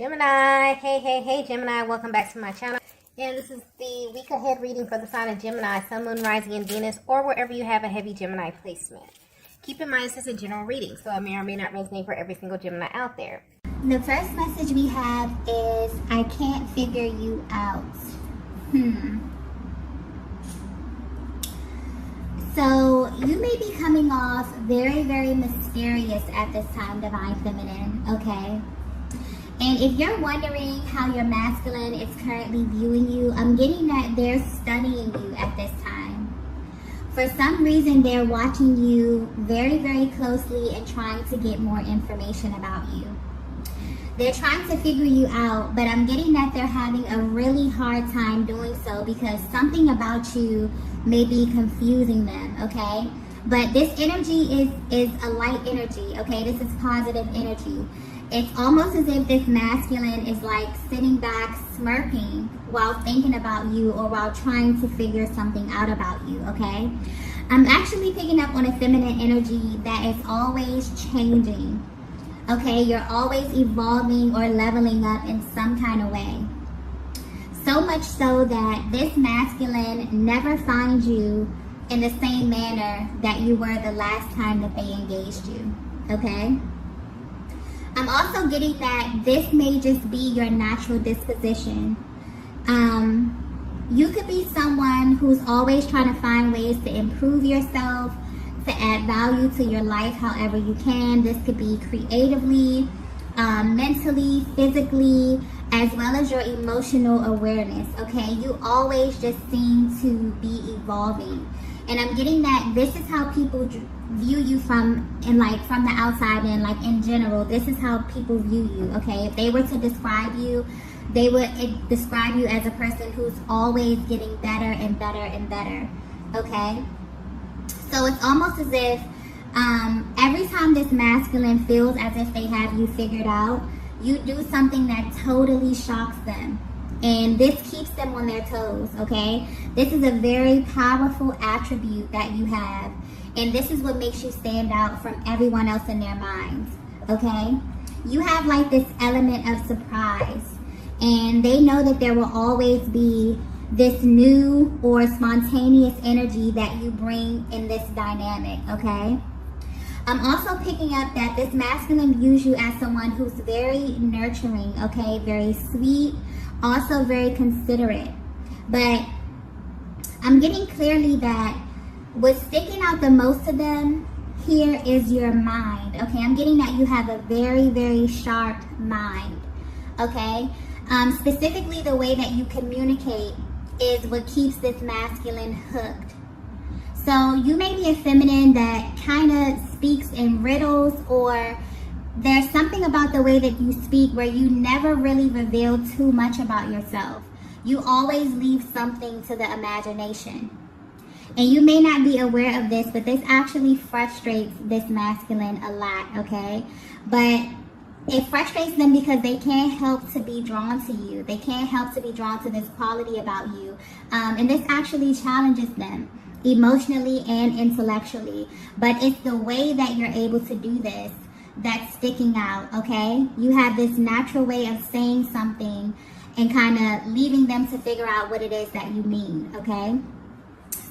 Gemini, hey Gemini, welcome back to my channel. And this is the week ahead reading for the sign of Gemini, Sun, Moon, Rising, and Venus, or wherever you have a heavy Gemini placement. Keep in mind this is a general reading, so it may or may not resonate for every single Gemini out there. The first message we have is, I can't figure you out. So you may be coming off very, very mysterious at this time, Divine Feminine, okay? And if you're wondering how your masculine is currently viewing you, I'm getting that they're studying you at this time. For some reason, they're watching you very, very closely and trying to get more information about you. They're trying to figure you out, but I'm getting that they're having a really hard time doing so because something about you may be confusing them, okay? But this energy is a light energy, okay? This is positive energy. It's almost as if this masculine is like sitting back smirking while thinking about you or while trying to figure something out about you, okay? I'm actually picking up on a feminine energy that is always changing, okay? You're always evolving or leveling up in some kind of way. So much so that this masculine never finds you in the same manner that you were the last time that they engaged you, okay? I'm also getting that this may just be your natural disposition. You could be someone who's always trying to find ways to improve yourself, to add value to your life however you can. This could be creatively, mentally, physically, as well as your emotional awareness, okay? You always just seem to be evolving. And I'm getting that this is how people view you from the outside and like in general. This is how people view you, okay? If they were to describe you, they would describe you as a person who's always getting better and better and better, okay? So it's almost as if every time this masculine feels as if they have you figured out, you do something that totally shocks them. And this keeps them on their toes, okay? This is a very powerful attribute that you have. And this is what makes you stand out from everyone else in their minds, okay? You have like this element of surprise. And they know that there will always be this new or spontaneous energy that you bring in this dynamic, okay? I'm also picking up that this masculine views you as someone who's very nurturing, okay? Very sweet, also very considerate. But I'm getting clearly that what's sticking out the most to them here is your mind, okay? I'm getting that you have a very, very sharp mind, okay? Specifically, the way that you communicate is what keeps this masculine hooked. So you may be a feminine that kind of speaks in riddles, or there's something about the way that you speak where you never really reveal too much about yourself. You always leave something to the imagination. And you may not be aware of this, but this actually frustrates this masculine a lot, okay? But it frustrates them because they can't help to be drawn to you. They can't help to be drawn to this quality about you. And this actually challenges them emotionally and intellectually. But it's the way that you're able to do this that's sticking out, okay? You have this natural way of saying something and kind of leaving them to figure out what it is that you mean, okay?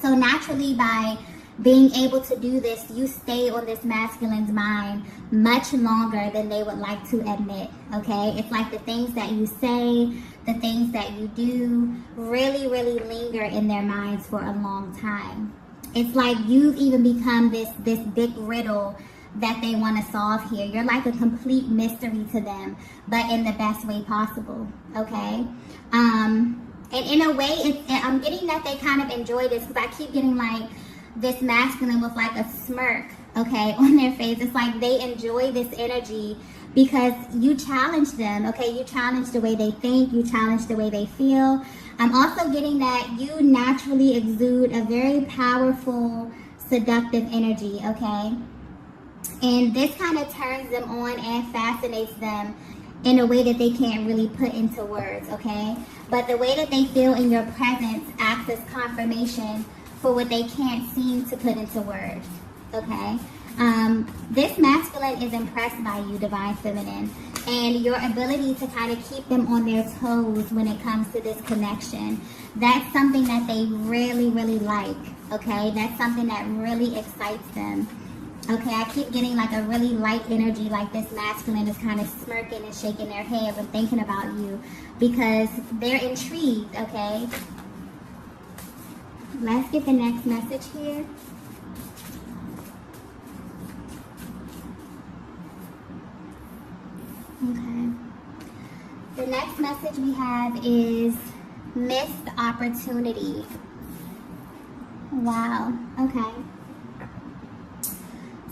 So naturally, by being able to do this, you stay on this masculine's mind much longer than they would like to admit, okay? It's like the things that you say, the things that you do really, really linger in their minds for a long time. It's like you've even become this big riddle that they want to solve here. You're like a complete mystery to them, but in the best way possible, okay? And in a way, I'm getting that they kind of enjoy this because I keep getting like this masculine with like a smirk, okay, on their face. It's like they enjoy this energy because you challenge them, okay? You challenge the way they think, you challenge the way they feel. I'm also getting that you naturally exude a very powerful, seductive energy, okay? And this kind of turns them on and fascinates them in a way that they can't really put into words, okay? But the way that they feel in your presence acts as confirmation for what they can't seem to put into words, okay? This masculine is impressed by you, Divine Feminine. and your ability to kind of keep them on their toes when it comes to this connection. That's something that they really, really like, okay? That's something that really excites them. Okay, I keep getting like a really light energy, like this masculine is kind of smirking and shaking their head when thinking about you because they're intrigued, okay? Let's get the next message here. Okay. The next message we have is missed opportunity. Wow, okay.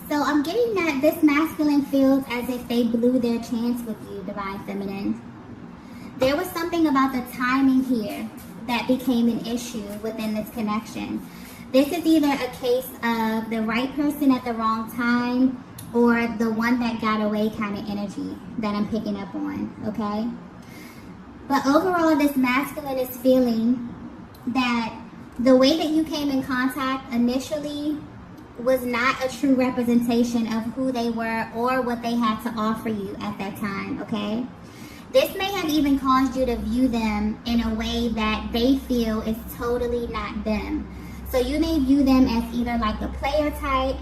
So I'm getting that this masculine feels as if they blew their chance with you, Divine Feminine. There was something about the timing here that became an issue within this connection. This is either a case of the right person at the wrong time or the one that got away kind of energy that I'm picking up on, okay? But overall, this masculine is feeling that the way that you came in contact initially was not a true representation of who they were or what they had to offer you at that time, okay? This may have even caused you to view them in a way that they feel is totally not them. So you may view them as either like a player type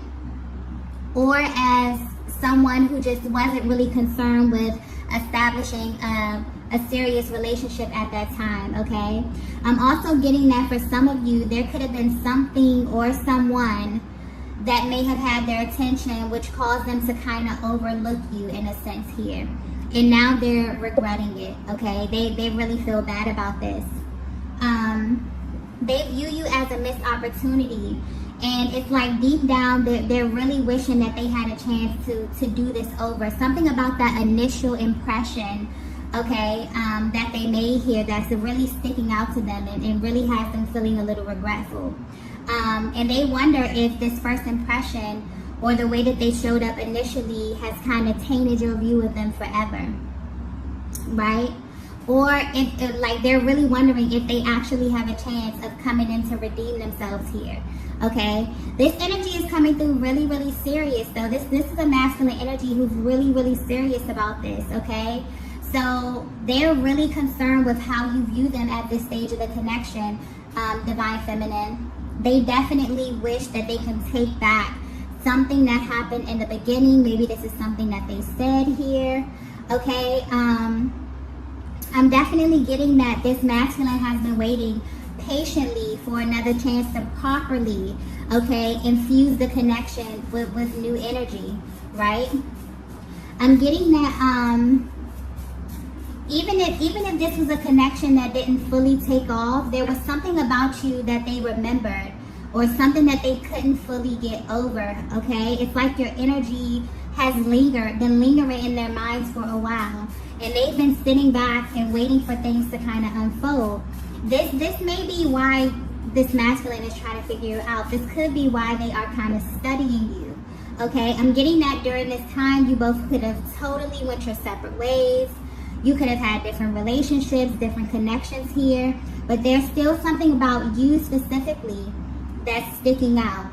or as someone who just wasn't really concerned with establishing a serious relationship at that time, okay? I'm also getting that for some of you, there could have been something or someone that may have had their attention, which caused them to kind of overlook you in a sense here. And now they're regretting it, okay? They really feel bad about this. They view you as a missed opportunity. And it's like deep down, they're really wishing that they had a chance to do this over. Something about that initial impression, okay, that they made here that's really sticking out to them and really has them feeling a little regretful. And they wonder if this first impression or the way that they showed up initially has kind of tainted your view of them forever, right? Or if like they're really wondering if they actually have a chance of coming in to redeem themselves here, okay? This energy is coming through really, really serious though. This is a masculine energy who's really, really serious about this, okay? So they're really concerned with how you view them at this stage of the connection, Divine Feminine. They definitely wish that they can take back something that happened in the beginning. Maybe this is something that they said here, okay? I'm definitely getting that this masculine has been waiting patiently for another chance to properly, okay, infuse the connection with new energy, right? I'm getting that even if this was a connection that didn't fully take off, there was something about you that they remembered or something that they couldn't fully get over, okay? It's like your energy has been lingering in their minds for a while, and they've been sitting back and waiting for things to kind of unfold. This may be why this masculine is trying to figure you out. This could be why they are kind of studying you, okay? I'm getting that during this time, you both could have totally went your separate ways. You could have had different relationships, different connections here, but there's still something about you specifically that's sticking out.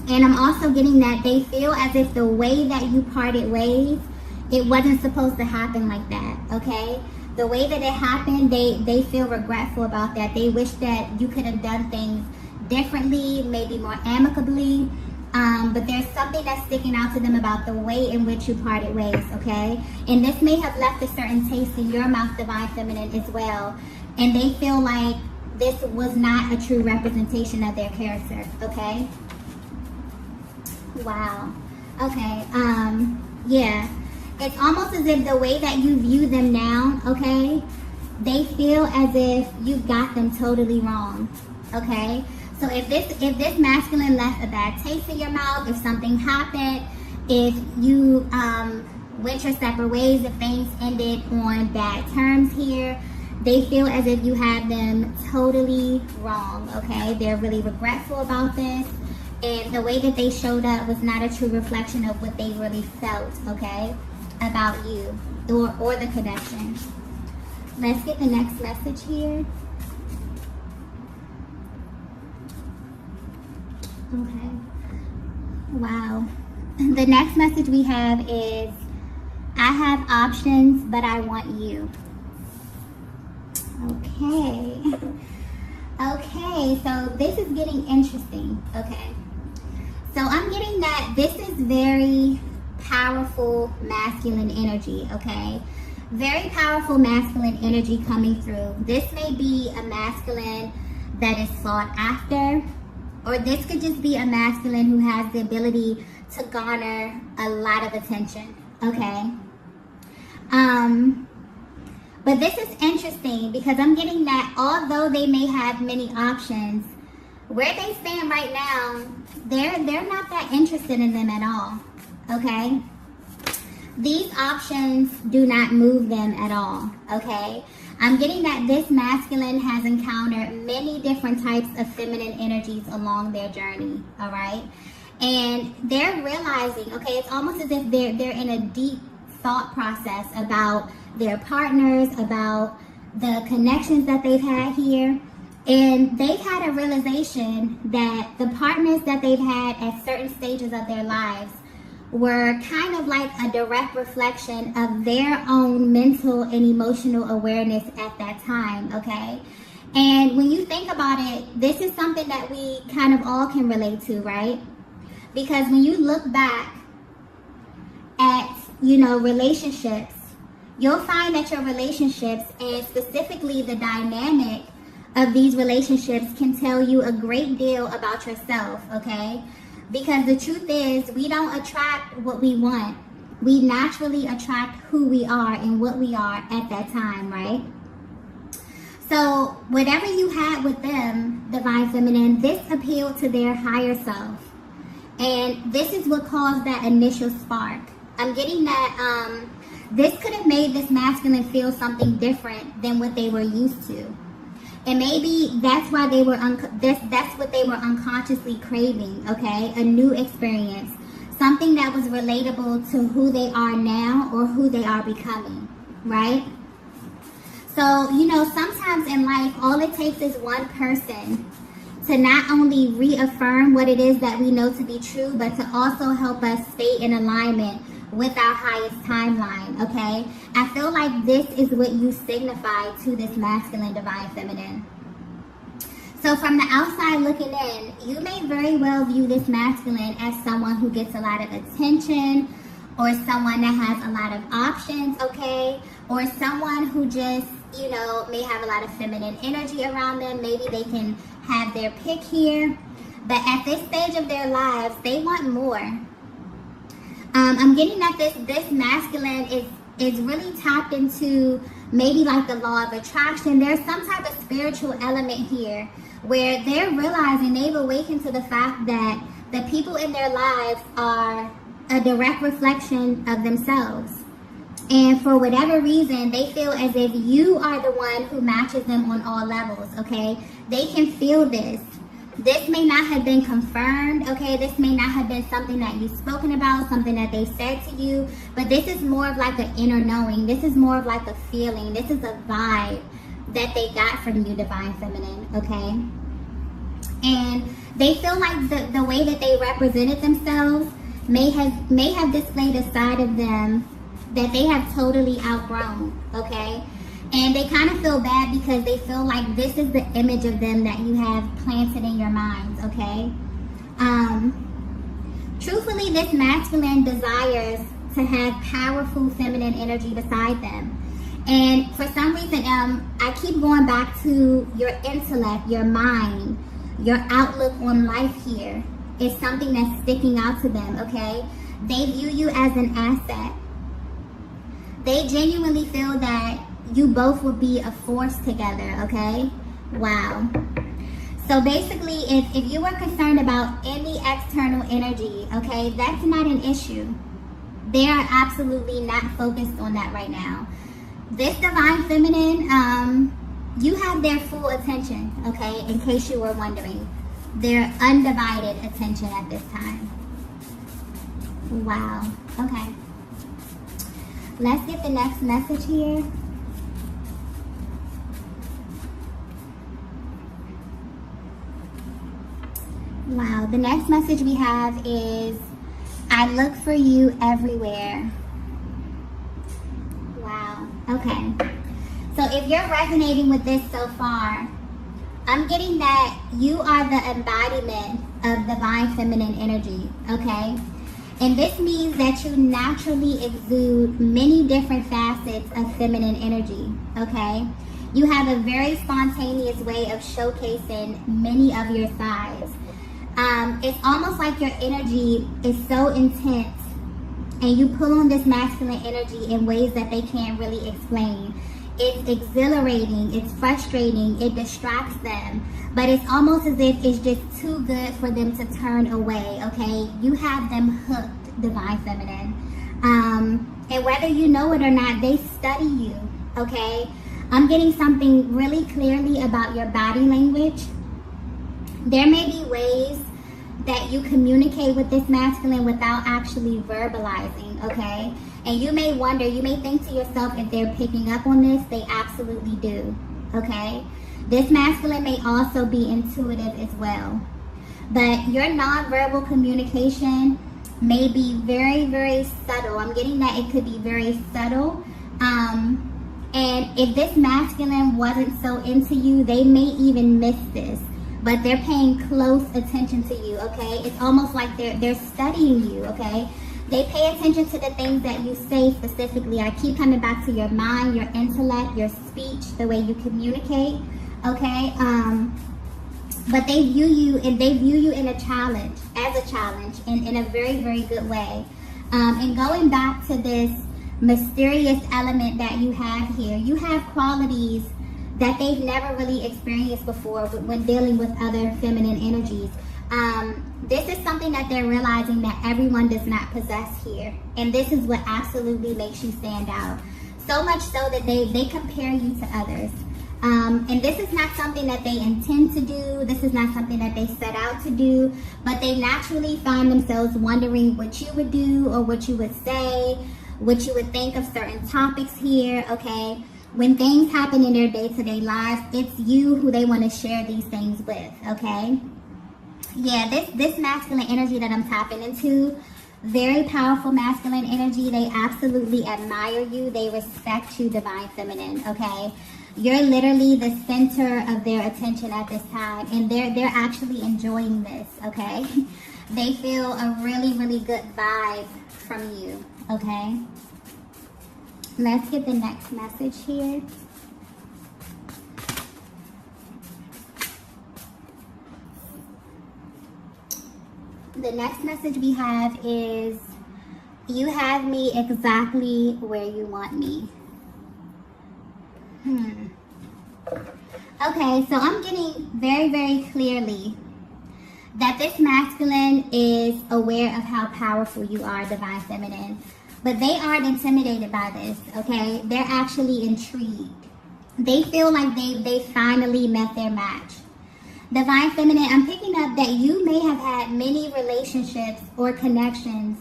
And I'm also getting that they feel as if the way that you parted ways, it wasn't supposed to happen like that, okay? The way that it happened, they feel regretful about that. They wish that you could have done things differently, maybe more amicably. But there's something that's sticking out to them about the way in which you parted ways, okay? And this may have left a certain taste in your mouth, Divine Feminine, as well. And they feel like this was not a true representation of their character, okay? Wow. Okay, yeah. It's almost as if the way that you view them now, okay, they feel as if you got them totally wrong, okay? So if this masculine left a bad taste in your mouth, if something happened, if you went your separate ways, if things ended on bad terms here, they feel as if you had them totally wrong, okay? They're really regretful about this, and the way that they showed up was not a true reflection of what they really felt, okay, about you or the connection. Let's get the next message here. Okay. Wow. The next message we have is, I have options, but I want you. Okay. Okay, so this is getting interesting. Okay. So I'm getting that this is very powerful masculine energy, okay? Very powerful masculine energy coming through. This may be a masculine that is sought after, or this could just be a masculine who has the ability to garner a lot of attention, okay? But this is interesting because I'm getting that although they may have many options, where they stand right now, they're not that interested in them at all, okay? These options do not move them at all, okay? I'm getting that this masculine has encountered many different types of feminine energies along their journey, all right? And they're realizing, okay, it's almost as if they're in a deep thought process about their partners, about the connections that they've had here. And they've had a realization that the partners that they've had at certain stages of their lives were kind of like a direct reflection of their own mental and emotional awareness at that time, okay? And when you think about it, this is something that we kind of all can relate to, right? Because when you look back at, relationships, you'll find that your relationships, and specifically the dynamic of these relationships, can tell you a great deal about yourself, okay? Because the truth is, we don't attract what we want. We naturally attract who we are and what we are at that time, right? So whatever you had with them, Divine Feminine, this appealed to their higher self. And this is what caused that initial spark. I'm getting that this could have made this masculine feel something different than what they were used to. And maybe that's why they were that's what they were unconsciously craving, okay? A new experience, something that was relatable to who they are now or who they are becoming, right? So, sometimes in life, all it takes is one person to not only reaffirm what it is that we know to be true, but to also help us stay in alignment with our highest timeline, okay? I feel like this is what you signify to this masculine Divine Feminine. So from the outside looking in, you may very well view this masculine as someone who gets a lot of attention, or someone that has a lot of options, okay? Or someone who just, may have a lot of feminine energy around them. Maybe they can have their pick here. But at this stage of their lives, they want more. I'm getting that this masculine is really tapped into maybe like the law of attraction. There's some type of spiritual element here where they're realizing, they've awakened to the fact that the people in their lives are a direct reflection of themselves. And for whatever reason, they feel as if you are the one who matches them on all levels, okay? They can feel this. This may not have been confirmed, okay? This may not have been something that you've spoken about, something that they said to you, but this is more of like an inner knowing. This is more of like a feeling. This is a vibe that they got from you, Divine Feminine, okay? And they feel like the way that they represented themselves may have displayed a side of them that they have totally outgrown, okay? And they kind of feel bad because they feel like this is the image of them that you have planted in your minds, okay? Truthfully, this masculine desires to have powerful feminine energy beside them. And for some reason, I keep going back to your intellect, your mind, your outlook on life here is something that's sticking out to them, okay? They view you as an asset. They genuinely feel that you both will be a force together, okay? Wow. So basically, if you were concerned about any external energy, okay, that's not an issue. They are absolutely not focused on that right now. This Divine Feminine, you have their full attention, okay, in case you were wondering. Their undivided attention at this time. Wow. Okay. Let's get the next message here. Wow, the next message we have is, I look for you everywhere. Okay. So if you're resonating with this so far, I'm getting that you are the embodiment of divine feminine energy, okay? And this means that you naturally exude many different facets of feminine energy, okay? You have a very spontaneous way of showcasing many of your sides. It's almost like your energy is so intense and you pull on this masculine energy in ways that they can't really explain. It's exhilarating, it's frustrating, it distracts them, but it's almost as if it's just too good for them to turn away, okay? You have them hooked, divine feminine. And whether you know it or not, they study you, okay? I'm getting something really clearly about your body language. There may be ways that you communicate with this masculine without actually verbalizing, okay? And you may wonder, you may think to yourself if they're picking up on this. They absolutely do, okay? This masculine may also be intuitive as well. But your nonverbal communication may be very, very subtle. I'm getting that it could be very subtle. And if this masculine wasn't so into you, they may even miss this. But they're paying close attention to you, okay? It's almost like they're studying you, okay? They pay attention to the things that you say specifically. I keep coming back to your mind, your intellect, your speech, the way you communicate, okay? But they view you in a challenge, as a challenge, in a very, very good way. And going back to this mysterious element that you have here, you have qualities that they've never really experienced before when dealing with other feminine energies. This is something that they're realizing that everyone does not possess here. And this is what absolutely makes you stand out. So much so that they compare you to others. And this is not something that they intend to do. This is not something that they set out to do. But they naturally find themselves wondering what you would do or what you would say, what you would think of certain topics here, okay? When things happen in their day-to-day lives, it's you who they want to share these things with, okay? Yeah, this masculine energy that I'm tapping into, very powerful masculine energy. They absolutely admire you. They respect you, divine feminine, okay? You're literally the center of their attention at this time, and they're actually enjoying this, okay? They feel a really, really good vibe from you, okay? Let's get the next message here. The next message we have is, you have me exactly where you want me. Okay, so I'm getting very, very clearly that this masculine is aware of how powerful you are, divine feminine. But they aren't intimidated by this, okay? They're actually intrigued. They feel like they finally met their match. Divine feminine, I'm picking up that you may have had many relationships or connections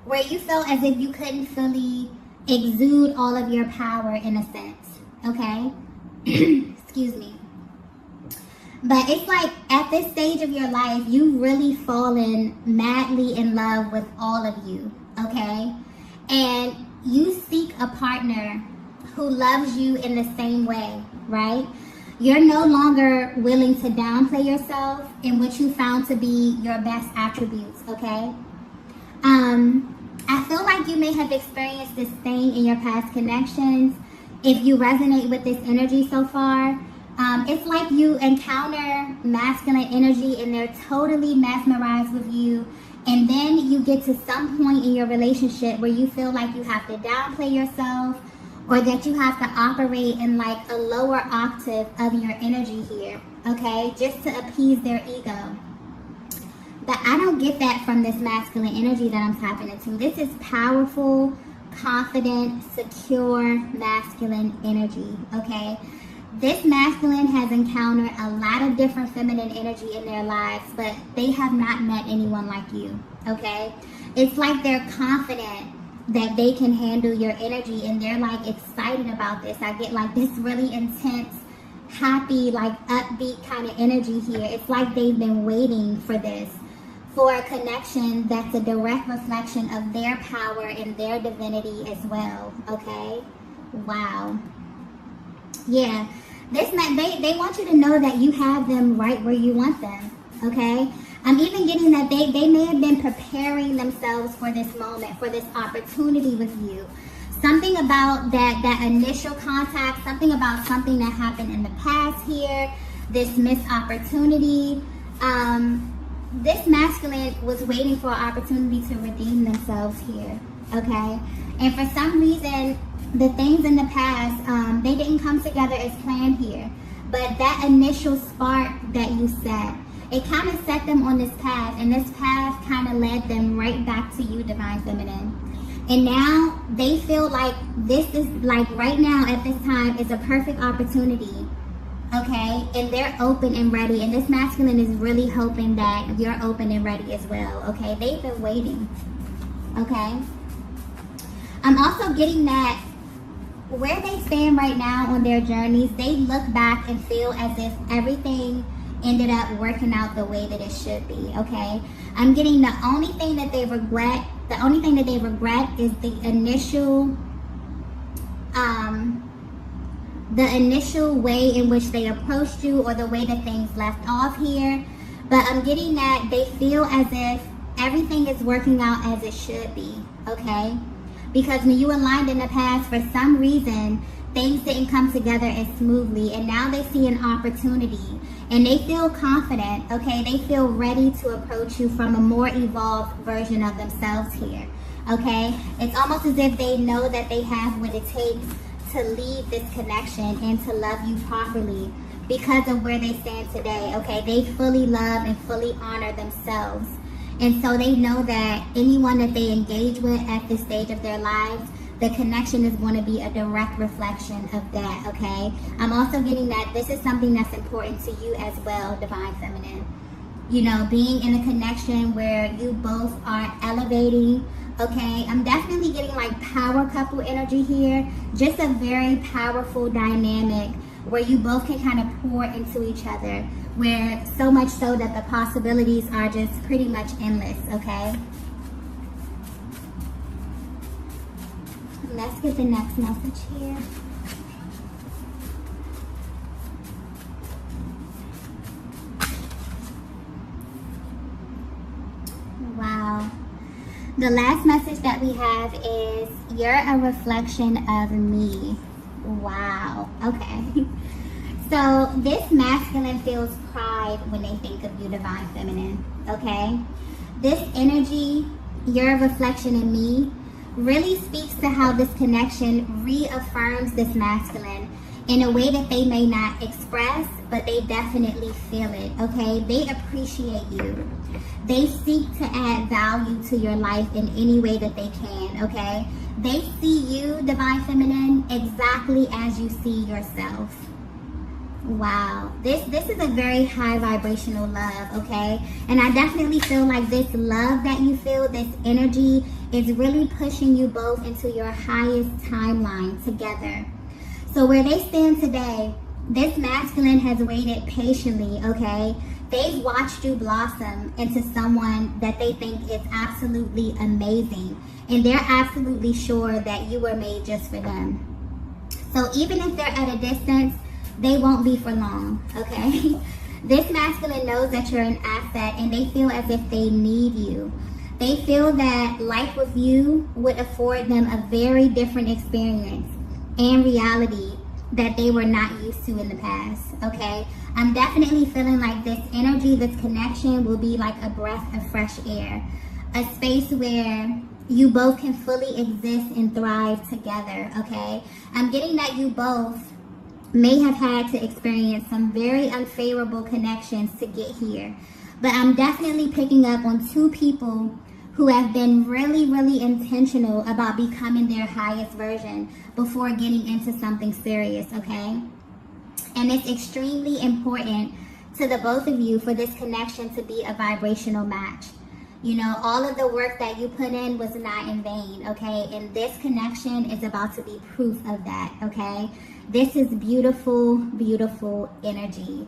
where you felt as if you couldn't fully exude all of your power in a sense, okay? Excuse me. But it's like at this stage of your life, you've really fallen madly in love with all of you, okay? And you seek a partner who loves you in the same way, right? You're no longer willing to downplay yourself in what you found to be your best attributes, okay? I feel like you may have experienced this thing in your past connections. If you resonate with this energy so far, it's like you encounter masculine energy and they're totally mesmerized with you. And then you get to some point in your relationship where you feel like you have to downplay yourself, or that you have to operate in like a lower octave of your energy here, okay? Just to appease their ego. But I don't get that from this masculine energy that I'm tapping into. This is powerful, confident, secure, masculine energy, okay? This masculine has encountered a lot of different feminine energy in their lives, but they have not met anyone like you, okay? It's like they're confident that they can handle your energy and they're like excited about this. I get like this really intense, happy, like upbeat kind of energy here. It's like they've been waiting for this, for a connection that's a direct reflection of their power and their divinity as well, okay? Wow. Yeah. They want you to know that you have them right where you want them. Okay? I'm even getting that they may have been preparing themselves for this moment, for this opportunity with you. Something about that initial contact, something about something that happened in the past here, this missed opportunity. This masculine was waiting for an opportunity to redeem themselves here. Okay? And for some reason, the things in the past, they didn't come together as planned here. But that initial spark that you set, it kind of set them on this path. And this path kind of led them right back to you, Divine Feminine. And now they feel like this is, like right now at this time, is a perfect opportunity. Okay? And they're open and ready. And this masculine is really hoping that you're open and ready as well. Okay? They've been waiting. Okay? I'm also getting that where they stand right now on their journeys, they look back and feel as if everything ended up working out the way that it should be. Okay? I'm getting the only thing that they regret is the initial way in which they approached you, or the way that things left off here. But I'm getting that they feel as if everything is working out as it should be. Okay? Because when you aligned in the past, for some reason, things didn't come together as smoothly. And now they see an opportunity. And they feel confident, okay? They feel ready to approach you from a more evolved version of themselves here, okay? It's almost as if they know that they have what it takes to lead this connection and to love you properly because of where they stand today, okay? They fully love and fully honor themselves. And so they know that anyone that they engage with at this stage of their lives, the connection is going to be a direct reflection of that, okay? I'm also getting that this is something that's important to you as well, Divine Feminine. You know, being in a connection where you both are elevating, okay? I'm definitely getting like power couple energy here. Just a very powerful dynamic where you both can kind of pour into each other, where so much so that the possibilities are just pretty much endless, okay? Let's get the next message here. Wow. The last message that we have is, you're a reflection of me. Wow. Okay. So this masculine feels pride when they think of you, Divine Feminine. Okay? This energy, you're a reflection of me, really speaks to how this connection reaffirms this masculine in a way that they may not express, but they definitely feel it, okay? They appreciate you. They seek to add value to your life in any way that they can, okay? They see you, Divine Feminine, exactly as you see yourself. Wow, this is a very high vibrational love, okay? And I definitely feel like this love that you feel, this energy, is really pushing you both into your highest timeline together. So where they stand today, this masculine has waited patiently, okay? They've watched you blossom into someone that they think is absolutely amazing. And they're absolutely sure that you were made just for them. So even if they're at a distance, they won't be for long, okay? This masculine knows that you're an asset, and they feel as if they need you. They feel that life with you would afford them a very different experience and reality that they were not used to in the past, okay? I'm definitely feeling like this energy, this connection will be like a breath of fresh air. A space where you both can fully exist and thrive together, okay? I'm getting that you both may have had to experience some very unfavorable connections to get here. But I'm definitely picking up on two people who have been really, really intentional about becoming their highest version before getting into something serious, okay? And it's extremely important to the both of you for this connection to be a vibrational match. You know, all of the work that you put in was not in vain, okay? And this connection is about to be proof of that, okay? This is beautiful, beautiful energy.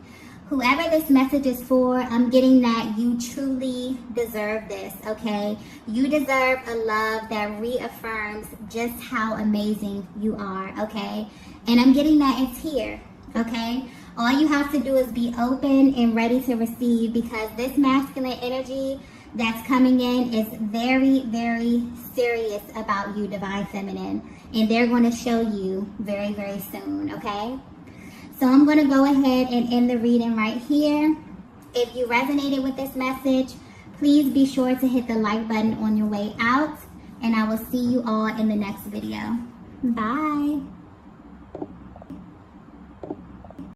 whoever this message is for, I'm getting that you truly deserve this, okay? You deserve a love that reaffirms just how amazing you are, okay? And I'm getting that it's here, okay? All you have to do is be open and ready to receive, because this masculine energy that's coming in is very, very serious about you, Divine Feminine. And they're going to show you very, very soon, okay? So I'm going to go ahead and end the reading right here. If you resonated with this message, please be sure to hit the like button on your way out. And I will see you all in the next video. Bye.